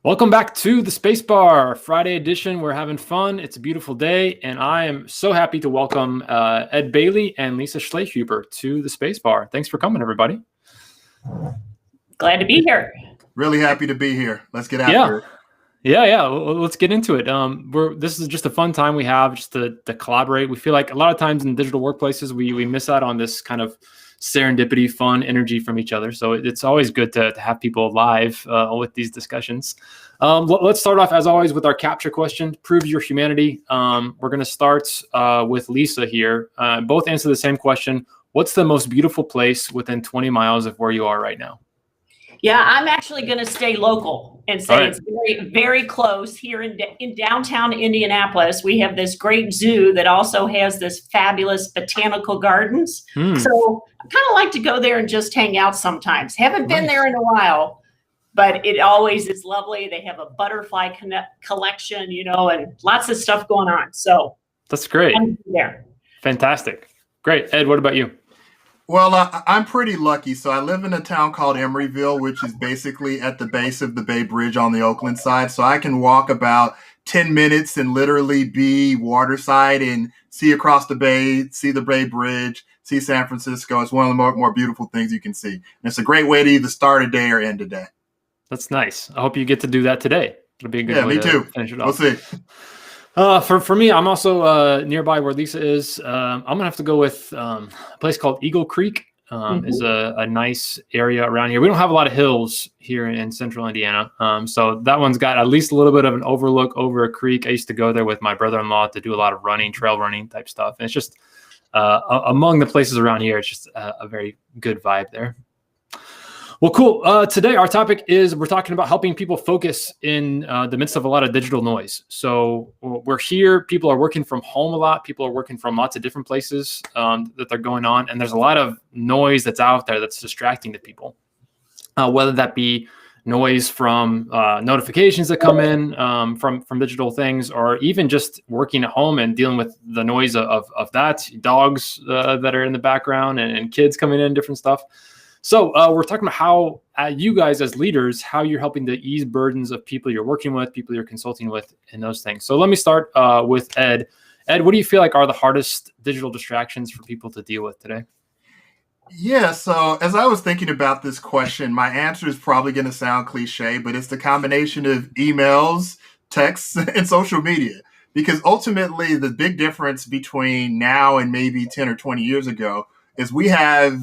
Welcome back to the Space Bar Friday edition. We're having fun. It's a beautiful day, and I am so happy to welcome Ed Bailey and Lisa Schleichhuber to the Space Bar. Thanks for coming, everybody. Glad to be here. Really happy to be here. Let's get after it. Yeah. Let's get into it. This is just a fun time we have just to collaborate. We feel like a lot of times in digital workplaces, we miss out on this kind of serendipity, fun energy from each other. So it's always good to have people live with these discussions. Let's start off, as always, with our capture question, prove your humanity. We're going to start with Lisa here. Both answer the same question. What's the most beautiful place within 20 miles of where you are right now? Yeah, I'm actually going to stay local and say It's very, very close here in downtown Indianapolis. We have this great zoo that also has this fabulous botanical gardens. So I kind of like to go there and just hang out sometimes. Haven't been there in a while, but it always is lovely. They have a butterfly collection, and lots of stuff going on. So that's great. I'm there. Fantastic. Great. Ed, what about you? Well, I'm pretty lucky. So I live in a town called Emeryville, which is basically at the base of the Bay Bridge on the Oakland side. So I can walk about 10 minutes and literally be waterside and see across the bay, see the Bay Bridge, see San Francisco. It's one of the more beautiful things you can see. And it's a great way to either start a day or end a day. That's nice. I hope you get to do that today. It'll be a good way to finish it off. We'll see. For me, I'm also nearby where Lisa is. I'm gonna have to go with a place called Eagle Creek. Is a nice area around here. We don't have a lot of hills here in central Indiana, so that one's got at least a little bit of an overlook over a creek. I used to go there with my brother-in-law to do a lot of running, trail running type stuff. And it's just among the places around here, it's just a very good vibe there. Well, cool. Today, our topic is we're talking about helping people focus in the midst of a lot of digital noise. So we're here. People are working from home a lot. People are working from lots of different places that they're going on. And there's a lot of noise that's out there that's distracting to people, whether that be noise from notifications that come in from digital things, or even just working at home and dealing with the noise of that, dogs that are in the background and kids coming in, different stuff. So we're talking about how you guys as leaders, how you're helping to ease burdens of people you're working with, people you're consulting with, and those things. So let me start with Ed. Ed, what do you feel like are the hardest digital distractions for people to deal with today? Yeah, so as I was thinking about this question, my answer is probably going to sound cliche, but it's the combination of emails, texts, and social media. Because ultimately, the big difference between now and maybe 10 or 20 years ago is we have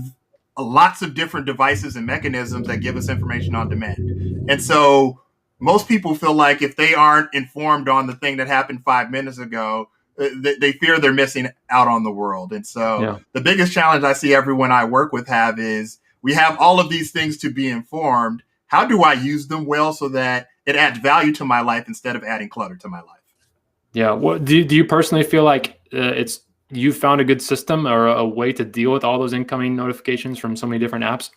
lots of different devices and mechanisms that give us information on demand. And so most people feel like if they aren't informed on the thing that happened 5 minutes ago, they fear they're missing out on the world. And so the biggest challenge I see everyone I work with have is we have all of these things to be informed. How do I use them well so that it adds value to my life instead of adding clutter to my life? Yeah. What do you personally feel like you found a good system or a way to deal with all those incoming notifications from so many different apps?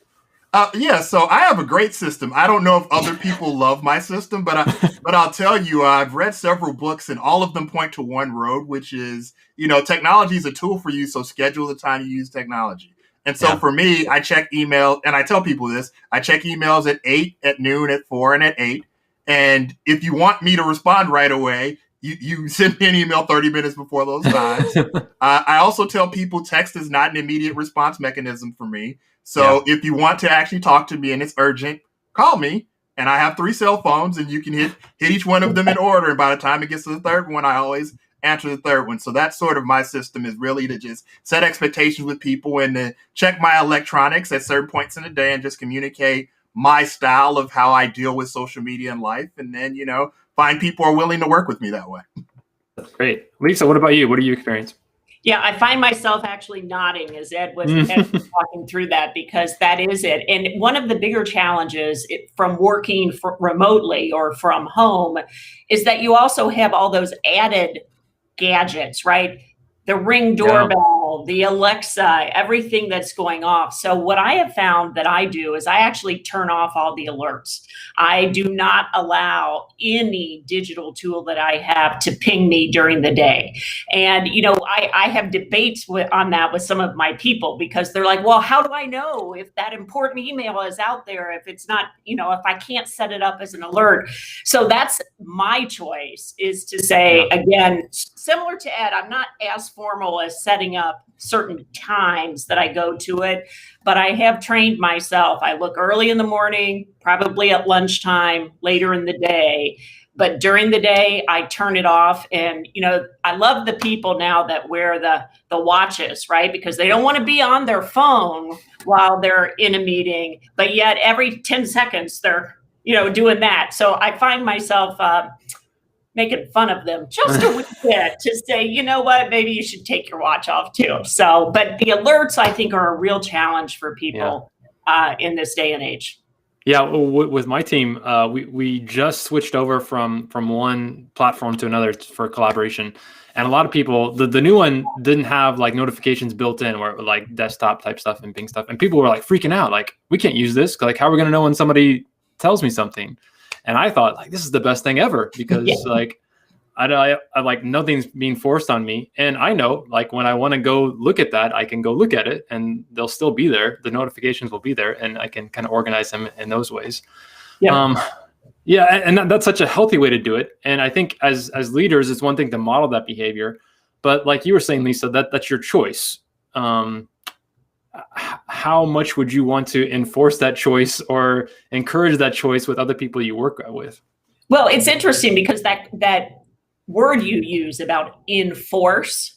Yeah, so I have a great system. I don't know if other people love my system, but I'll tell you, I've read several books and all of them point to one road, which is, technology is a tool for you. So schedule the time you use technology. And so for me, I check email, and I tell people this, I check emails at 8, at noon, at 4, and at 8. And if you want me to respond right away, you send me an email 30 minutes before those times. I also tell people text is not an immediate response mechanism for me. So if you want to actually talk to me and it's urgent, call me. And I have 3 cell phones and you can hit each one of them in order. And by the time it gets to the third one, I always answer the third one. So that's sort of my system, is really to just set expectations with people and to check my electronics at certain points in the day and just communicate my style of how I deal with social media and life. And then, find people who are willing to work with me that way. That's great. Lisa, what about you? What do you experience? Yeah, I find myself actually nodding as Ed was talking through that, because that is it. And one of the bigger challenges from working remotely or from home is that you also have all those added gadgets, right? The Ring doorbell, Google, the Alexa, everything that's going off. So what I have found that I do is I actually turn off all the alerts. I do not allow any digital tool that I have to ping me during the day. And, I have debates on that with some of my people, because they're like, well, how do I know if that important email is out there, if it's not, if I can't set it up as an alert? So that's my choice, is to say, again, similar to Ed, I'm not as formal as setting up certain times that I go to it, but I have trained myself. I look early in the morning, probably at lunchtime, later in the day. But during the day, I turn it off. And, I love the people now that wear the watches, right? Because they don't want to be on their phone while they're in a meeting, but yet every 10 seconds they're, doing that. So I find myself making fun of them just a wee bit to say, you know what, maybe you should take your watch off too. So, but the alerts, I think, are a real challenge for people in this day and age. Yeah, with my team, we just switched over from one platform to another for collaboration, and a lot of people, the new one didn't have like notifications built in, where like desktop type stuff and Bing stuff, and people were like freaking out, like, we can't use this. Like, how are we gonna know when somebody tells me something? And I thought, like, this is the best thing ever, because like I like, nothing's being forced on me, and I know, like, when I want to go look at that, I can go look at it, and they'll still be there. The notifications will be there, and I can kind of organize them in those ways. And that's such a healthy way to do it. And I think as leaders, it's one thing to model that behavior, but like you were saying, Lisa, that's your choice. How much would you want to enforce that choice or encourage that choice with other people you work with? Well, it's interesting, because that word you use about enforce,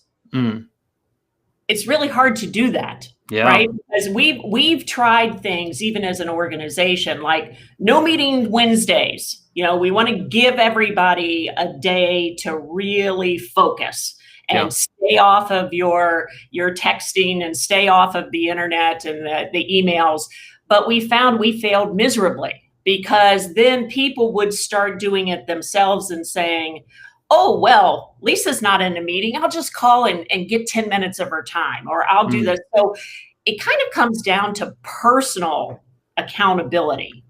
it's really hard to do that. Right? Because we've tried things, even as an organization, like no meeting Wednesdays. We want to give everybody a day to really focus and stay off of your texting and stay off of the internet and the emails. But we found we failed miserably, because then people would start doing it themselves and saying, oh, well, Lisa's not in a meeting, I'll just call and get 10 minutes of her time, or I'll do this. So it kind of comes down to personal accountability.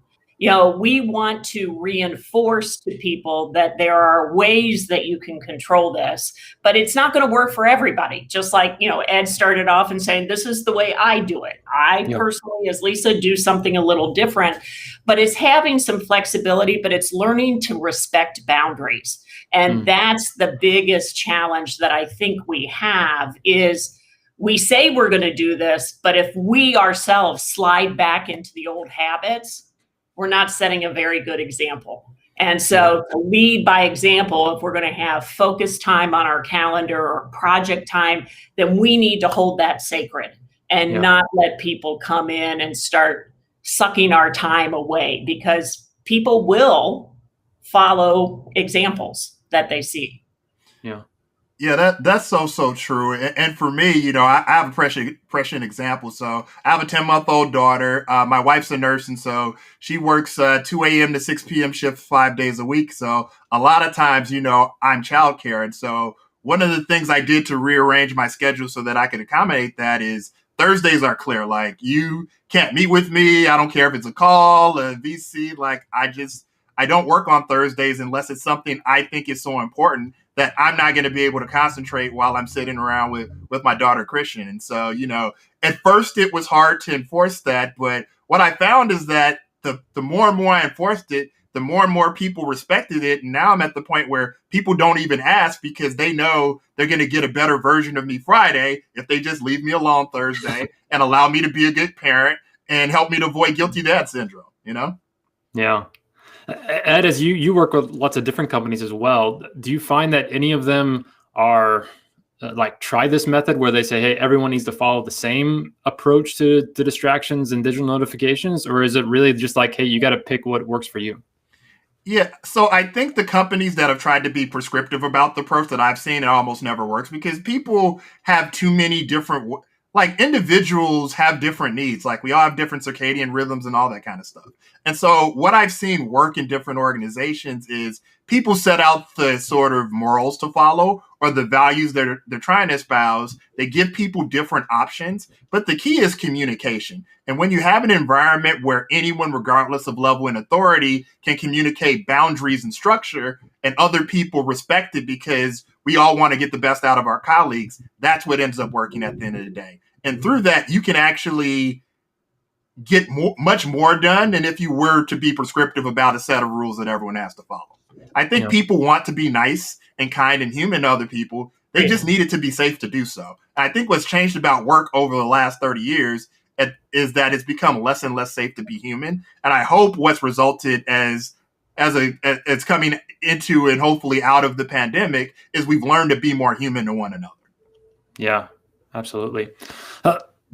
We want to reinforce to people that there are ways that you can control this, but it's not going to work for everybody. Just like, Ed started off and saying, this is the way I do it. I personally, as Lisa, do something a little different, but it's having some flexibility, but it's learning to respect boundaries. And that's the biggest challenge that I think we have, is we say we're going to do this, but if we ourselves slide back into the old habits, we're not setting a very good example. And so to lead by example, if we're going to have focus time on our calendar or project time, then we need to hold that sacred and not let people come in and start sucking our time away, because people will follow examples that they see. Yeah, that's so true. And for me, I have a prescient example. So I have a 10-month-old daughter. My wife's a nurse, and so she works 2 a.m. to 6 p.m. shift 5 days a week. So a lot of times, I'm childcare. And so one of the things I did to rearrange my schedule so that I could accommodate that is Thursdays are clear. Like, you can't meet with me. I don't care if it's a call, a VC. Like, I don't work on Thursdays unless it's something I think is so important that I'm not going to be able to concentrate while I'm sitting around with my daughter, Christian. And so, at first it was hard to enforce that. But what I found is that the more and more I enforced it, the more and more people respected it. And now I'm at the point where people don't even ask, because they know they're going to get a better version of me Friday if they just leave me alone Thursday and allow me to be a good parent and help me to avoid guilty dad syndrome, Yeah. Ed, as you work with lots of different companies as well, do you find that any of them are like try this method where they say, hey, everyone needs to follow the same approach to distractions and digital notifications? Or is it really just like, hey, you got to pick what works for you? Yeah, so I think the companies that have tried to be prescriptive about the approach that I've seen, it almost never works, because people have too many different like individuals have different needs. Like we all have different circadian rhythms and all that kind of stuff. And so what I've seen work in different organizations is people set out the sort of morals to follow or the values that they're trying to espouse. They give people different options, but the key is communication. And when you have an environment where anyone, regardless of level and authority, can communicate boundaries and structure, and other people respect it because we all want to get the best out of our colleagues, that's what ends up working at the end of the day. And through that, you can actually get much more done than if you were to be prescriptive about a set of rules that everyone has to follow. I think people want to be nice and kind and human to other people. They just need it to be safe to do so. I think what's changed about work over the last 30 years is that it's become less and less safe to be human. And I hope what's resulted as it's coming into and hopefully out of the pandemic is we've learned to be more human to one another. Yeah, absolutely.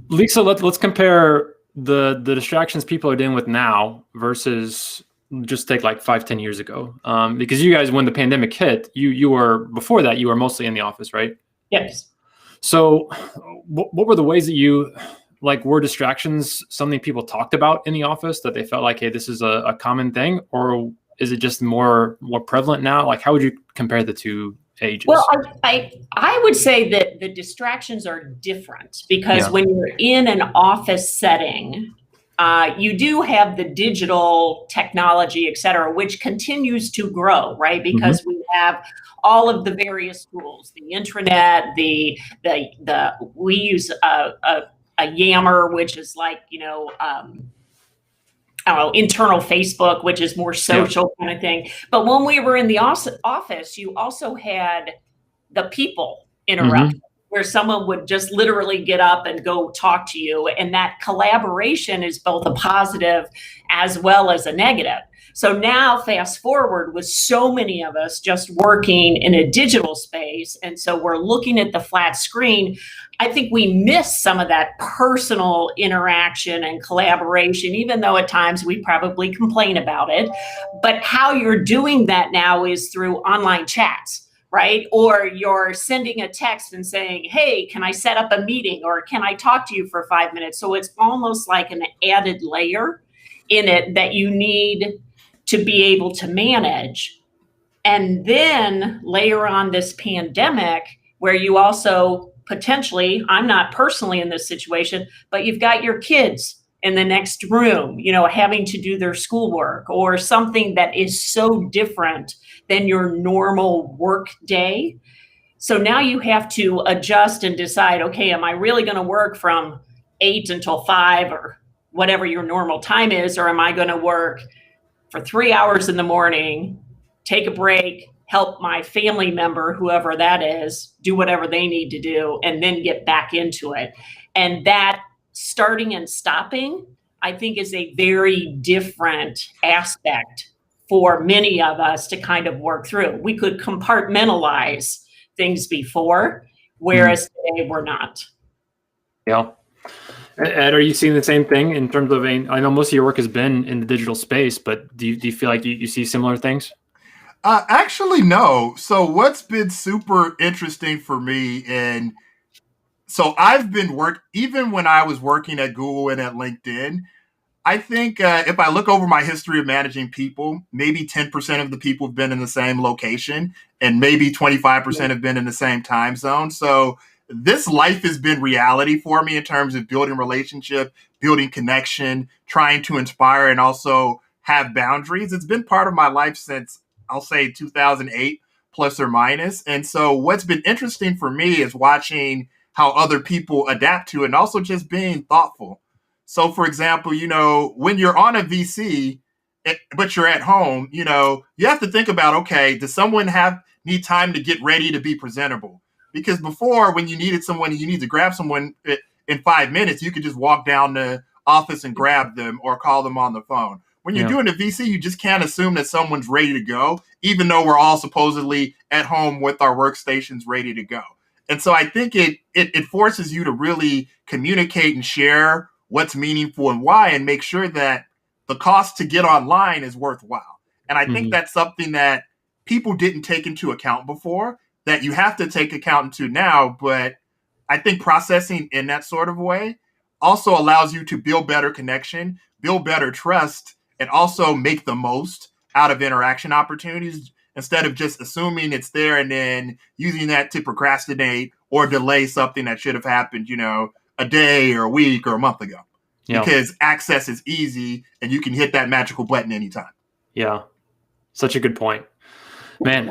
Lisa, let's compare the distractions people are dealing with now versus just take like 5-10 years ago. Because you guys, when the pandemic hit, you were, before that, you were mostly in the office, right? Yes. So what were the ways that were distractions something people talked about in the office that they felt like, hey, this is a common thing? Or is it just more prevalent now? Like, how would you compare the two ages? Well, I would say that the distractions are different because when you're in an office setting, you do have the digital technology, et cetera, which continues to grow, right? Because we have all of the various tools, the intranet, we use a Yammer, which is like, internal Facebook, which is more social kind of thing. But when we were in the office, you also had the people interrupt, where someone would just literally get up and go talk to you. And that collaboration is both a positive as well as a negative. So now fast forward with so many of us just working in a digital space. And so we're looking at the flat screen. I think we miss some of that personal interaction and collaboration, even though at times we probably complain about it. But how you're doing that now is through online chats, right? Or you're sending a text and saying, hey, can I set up a meeting? Or can I talk to you for 5 minutes? So it's almost like an added layer in it that you need to be able to manage. And then layer on this pandemic where you also potentially, I'm not personally in this situation, but you've got your kids in the next room, having to do their schoolwork or something that is so different than your normal work day. So now you have to adjust and decide, okay, am I really going to work from 8 until 5 or whatever your normal time is, or am I going to work for 3 hours in the morning, take a break, help my family member, whoever that is, do whatever they need to do, and then get back into it. And that starting and stopping, I think, is a very different aspect for many of us to kind of work through. We could compartmentalize things before, whereas today we're not. Yeah. Ed, are you seeing the same thing in terms of, I know most of your work has been in the digital space, but do you feel like you see similar things? Actually, no. So what's been super interesting for me, and so I've been even when I was working at Google and at LinkedIn, I think if I look over my history of managing people, maybe 10% of the people have been in the same location and maybe 25% have been in the same time zone. So this life has been reality for me in terms of building relationship, building connection, trying to inspire and also have boundaries. It's been part of my life since, I'll say, 2008, plus or minus. And so what's been interesting for me is watching how other people adapt to it and also just being thoughtful. So, for example, when you're on a VC, but you're at home, you have to think about, okay, does someone need time to get ready to be presentable? Because before, when you needed someone, you need to grab someone in 5 minutes, you could just walk down the office and grab them or call them on the phone. When you're doing a VC, you just can't assume that someone's ready to go, even though we're all supposedly at home with our workstations ready to go. And so I think it forces you to really communicate and share what's meaningful and why, and make sure that the cost to get online is worthwhile. And I think that's something that people didn't take into account before, that you have to take account into now. But I think processing in that sort of way also allows you to build better connection, build better trust, and also make the most out of interaction opportunities instead of just assuming it's there and then using that to procrastinate or delay something that should have happened, a day or a week or a month ago. Yeah. Because access is easy and you can hit that magical button anytime. Yeah. Such a good point. Man,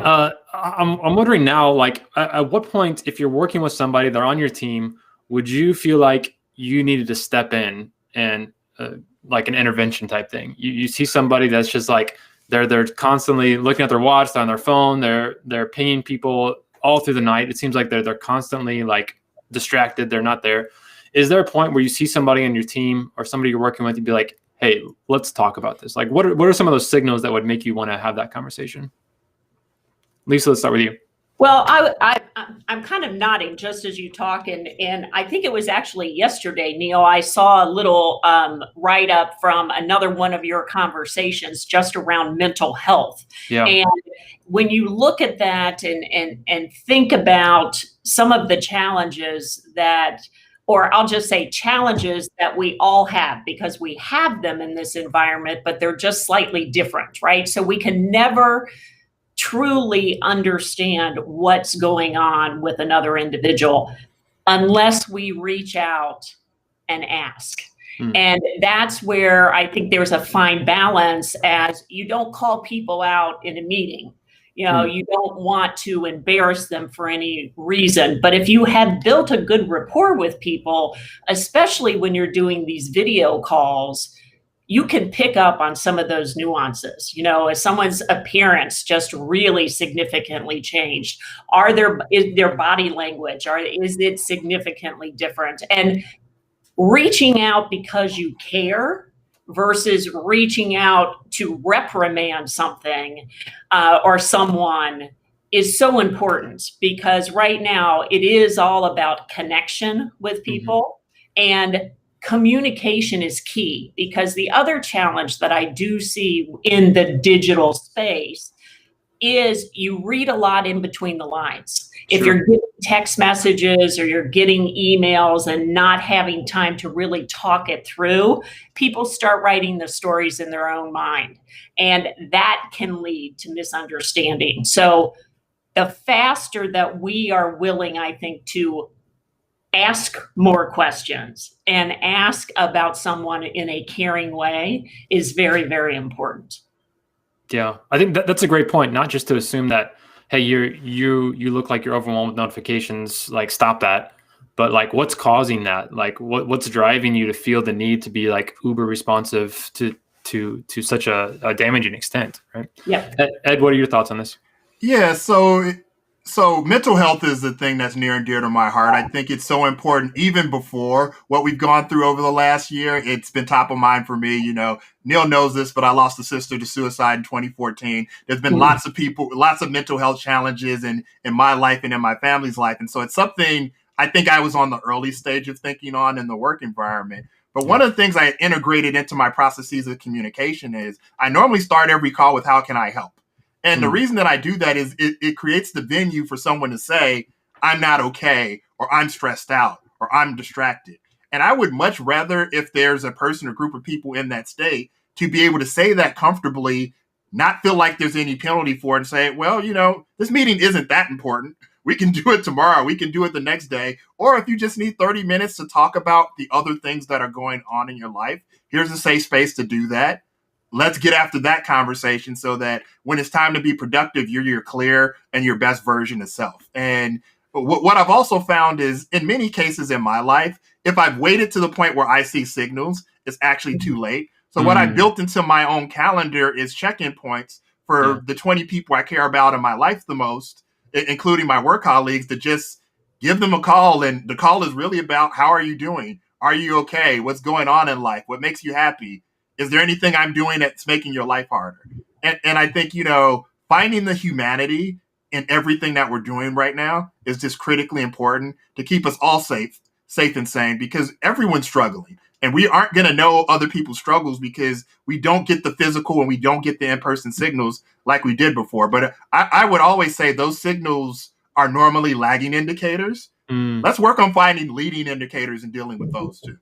I'm wondering now, like, at what point, if you're working with somebody, they're on your team, would you feel like you needed to step in and like an intervention type thing? You see somebody that's just like, they're constantly looking at their watch, they're on their phone, they're pinging people all through the night. It seems like they're constantly like distracted. They're not there. Is there a point where you see somebody on your team or somebody you're working with, you'd be like, hey, let's talk about this? Like, what are some of those signals that would make you want to have that conversation? Lisa, let's start with you. Well, I'm kind of nodding just as you talk, and I think it was actually yesterday, Neil, I saw a little write-up from another one of your conversations just around mental health. Yeah. And when you look at that and think about some of the challenges that, or I'll just say challenges that we all have, because we have them in this environment, but they're just slightly different, right? So we can never truly understand what's going on with another individual unless we reach out and ask. And that's where I think there's a fine balance, as you don't call people out in a meeting. You don't want to embarrass them for any reason. But if you have built a good rapport with people, especially when you're doing these video calls, you can pick up on some of those nuances. If someone's appearance just really significantly changed, is their body language, is it significantly different? And reaching out because you care versus reaching out to reprimand something or someone is so important, because right now it is all about connection with people. And communication is key, because the other challenge that I do see in the digital space is you read a lot in between the lines. If you're getting text messages or you're getting emails and not having time to really talk it through, people start writing the stories in their own mind, and that can lead to misunderstanding. So the faster that we are willing, I think, to ask more questions and ask about someone in a caring way is very, very important. Yeah, I think that's a great point. Not just to assume that, hey, you look like you're overwhelmed with notifications, like stop that. But like, what's causing that? Like, what's driving you to feel the need to be like uber responsive to such a damaging extent, right? Yeah. Ed, what are your thoughts on this? Yeah, so mental health is the thing that's near and dear to my heart. I think it's so important, even before what we've gone through over the last year. It's been top of mind for me. Neil knows this, but I lost a sister to suicide in 2014. There's been lots of mental health challenges in my life and in my family's life. And so it's something I think I was on the early stage of thinking on in the work environment. But one of the things I integrated into my processes of communication is I normally start every call with, how can I help? And the reason that I do that is it creates the venue for someone to say, I'm not okay, or I'm stressed out, or I'm distracted. And I would much rather, if there's a person or group of people in that state, to be able to say that comfortably, not feel like there's any penalty for it, and say, well, this meeting isn't that important. We can do it tomorrow. We can do it the next day. Or if you just need 30 minutes to talk about the other things that are going on in your life, here's a safe space to do that. Let's get after that conversation so that when it's time to be productive, you're clear and your best version of self. And what I've also found is, in many cases in my life, if I've waited to the point where I see signals, it's actually too late. So what I built into my own calendar is check-in points for the 20 people I care about in my life the most, including my work colleagues, to just give them a call. And the call is really about, how are you doing? Are you okay? What's going on in life? What makes you happy? Is there anything I'm doing that's making your life harder? And I think, finding the humanity in everything that we're doing right now is just critically important to keep us all safe and sane, because everyone's struggling. And we aren't going to know other people's struggles because we don't get the physical and we don't get the in-person signals like we did before. But I would always say those signals are normally lagging indicators Let's work on finding leading indicators and dealing with those too.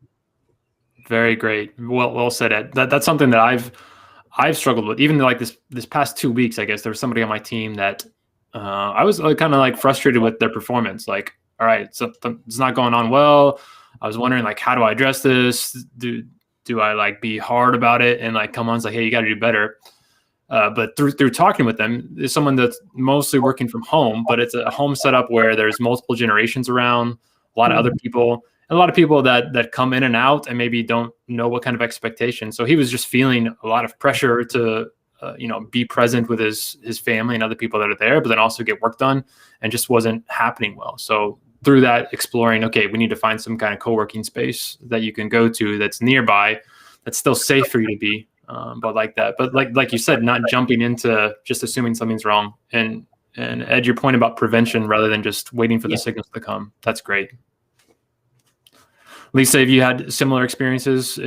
Very great. Well said, Ed. That's something that I've struggled with. Even like this past 2 weeks, I guess there was somebody on my team that I was kind of like frustrated with their performance. Like, all right, it's not going on well. I was wondering, like, how do I address this? Do I like be hard about it and like come on, it's like, hey, you got to do better. But through talking with them, there's someone that's mostly working from home, but it's a home setup where there's multiple generations around, a lot of other people, and a lot of people that come in and out and maybe don't know what kind of expectations. So he was just feeling a lot of pressure to be present with his family and other people that are there, but then also get work done, and just wasn't happening well. So through that, exploring, okay, we need to find some kind of co-working space that you can go to that's nearby, that's still safe for you to be. But like that, but like you said, not jumping into just assuming something's wrong. And Ed, your point about prevention rather than just waiting for the signals to come, that's great. Lisa, have you had similar experiences?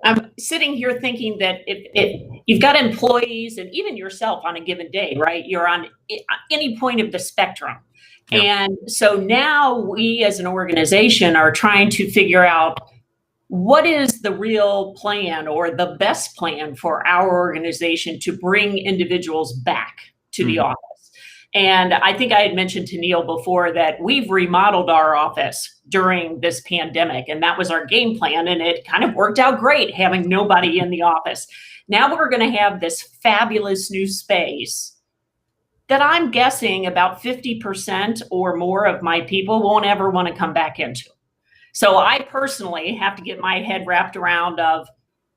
I'm sitting here thinking that if you've got employees and even yourself on a given day, right? You're on any point of the spectrum. Yeah. And so now we as an organization are trying to figure out what is the real plan or the best plan for our organization to bring individuals back to the office. And I think I had mentioned to Neil before that we've remodeled our office during this pandemic, and that was our game plan, and it kind of worked out great having nobody in the office. Now we're going to have this fabulous new space that I'm guessing about 50% or more of my people won't ever want to come back into. So I personally have to get my head wrapped around of,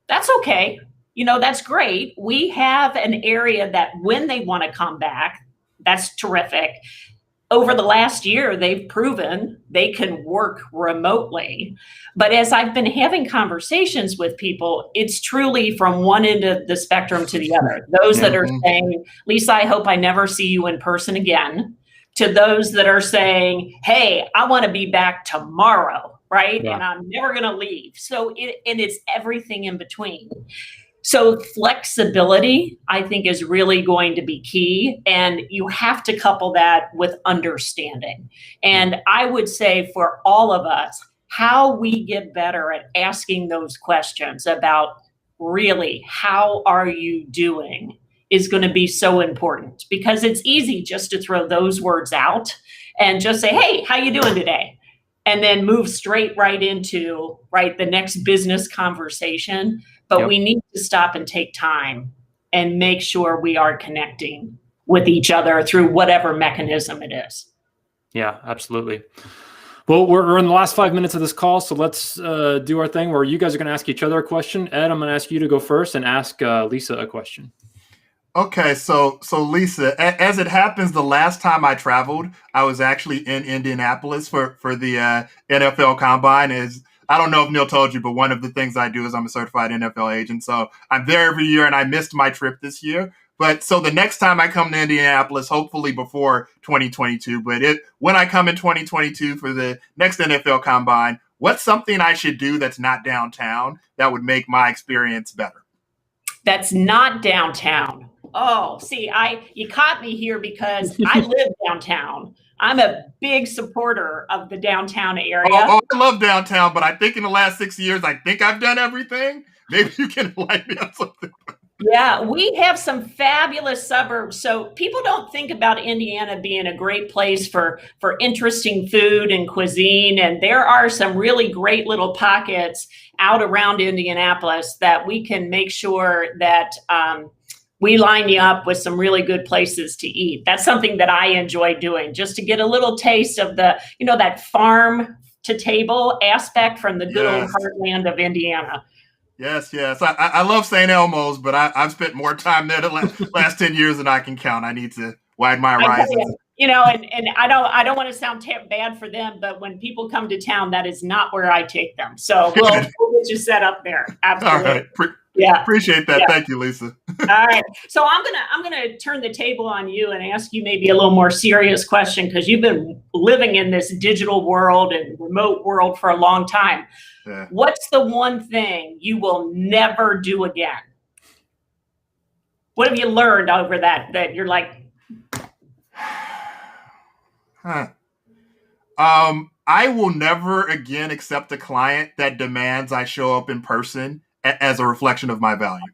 that's okay. That's great. We have an area that when they want to come back, that's terrific. Over the last year, they've proven they can work remotely. But as I've been having conversations with people, it's truly from one end of the spectrum to the other. Those that are saying, Lisa, I hope I never see you in person again, to those that are saying, hey, I want to be back tomorrow, right? Yeah. And I'm never going to leave. So it's everything in between. So flexibility, I think, is really going to be key. And you have to couple that with understanding. And I would say for all of us, how we get better at asking those questions about really, how are you doing, is going to be so important, because it's easy just to throw those words out and just say, hey, how you doing today? And then move straight right into the next business conversation. But we need to stop and take time and make sure we are connecting with each other through whatever mechanism it is. Yeah, absolutely. Well, we're in the last 5 minutes of this call, so let's do our thing where you guys are going to ask each other a question. Ed, I'm going to ask you to go first and ask Lisa a question. Okay, so Lisa, as it happens, the last time I traveled, I was actually in Indianapolis for the NFL Combine. I don't know if Neil told you, but one of the things I do is I'm a certified NFL agent. So I'm there every year, and I missed my trip this year. But so the next time I come to Indianapolis, hopefully before 2022, but when I come in 2022 for the next NFL Combine, what's something I should do that's not downtown that would make my experience better? That's not downtown. Oh, see, you caught me here because I live downtown. I'm a big supporter of the downtown area. Oh, I love downtown, but I think in the last 6 years, I think I've done everything. Maybe you can enlighten me on something. Yeah, we have some fabulous suburbs. So people don't think about Indiana being a great place for interesting food and cuisine. And there are some really great little pockets out around Indianapolis that we can make sure that we line you up with some really good places to eat. That's something that I enjoy doing, just to get a little taste of the, that farm to table aspect from the good old heartland of Indiana. Yes. I love St. Elmo's, but I've spent more time there the last 10 years than I can count. I need to widen my horizons. And I don't want to sound bad for them, but when people come to town, that is not where I take them. So we'll get you set up there. Absolutely. All right. Appreciate that. Yeah. Thank you, Lisa. All right. So I'm gonna turn the table on you and ask you maybe a little more serious question, because you've been living in this digital world and remote world for a long time. Yeah. What's the one thing you will never do again? What have you learned over that you're like? I will never again accept a client that demands I show up in person as a reflection of my value.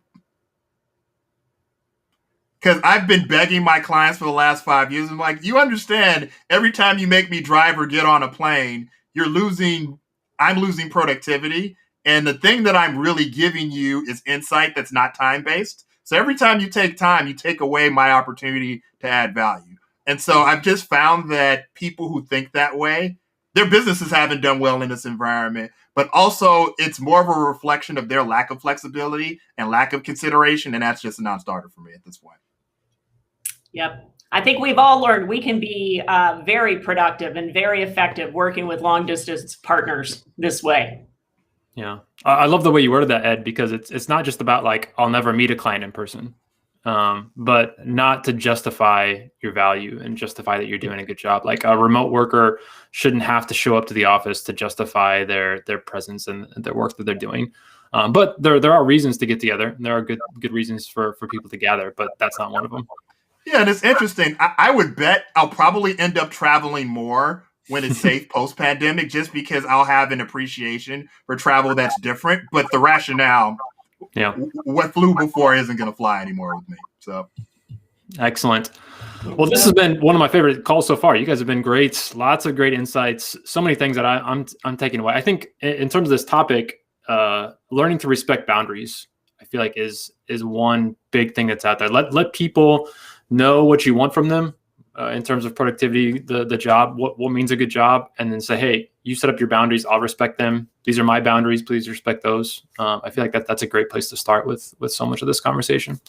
Because I've been begging my clients for the last 5 years. I'm like, you understand, every time you make me drive or get on a plane, I'm losing productivity. And the thing that I'm really giving you is insight that's not time-based. So every time you take time, you take away my opportunity to add value. And so I've just found that people who think that way, their businesses haven't done well in this environment, but also it's more of a reflection of their lack of flexibility and lack of consideration. And that's just a non-starter for me at this point. Yep. I think we've all learned we can be very productive and very effective working with long distance partners this way. Yeah. I love the way you worded that, Ed, because it's not just about like, I'll never meet a client in person, but not to justify your value and justify that you're doing a good job. Like a remote worker shouldn't have to show up to the office to justify their presence and their work that they're doing. But there are reasons to get together, and there are good reasons for people to gather, but that's not one of them. Yeah, and it's interesting. I would bet I'll probably end up traveling more when it's safe post-pandemic, just because I'll have an appreciation for travel that's different. But the rationale, what flew before isn't going to fly anymore with me. So, excellent. Well, this has been one of my favorite calls so far. You guys have been great. Lots of great insights. So many things that I'm taking away. I think in terms of this topic, learning to respect boundaries, I feel like is one big thing that's out there. Let people know what you want from them. In terms of productivity, the job, what means a good job, and then say, hey, you set up your boundaries, I'll respect them. These are my boundaries, please respect those. I feel like that's a great place to start with so much of this conversation.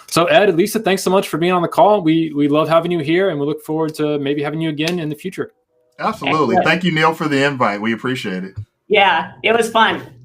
So Ed, Lisa, thanks so much for being on the call. We love having you here, and we look forward to maybe having you again in the future. Absolutely. Thank you, Neil, for the invite. We appreciate it. Yeah, it was fun. Thanks.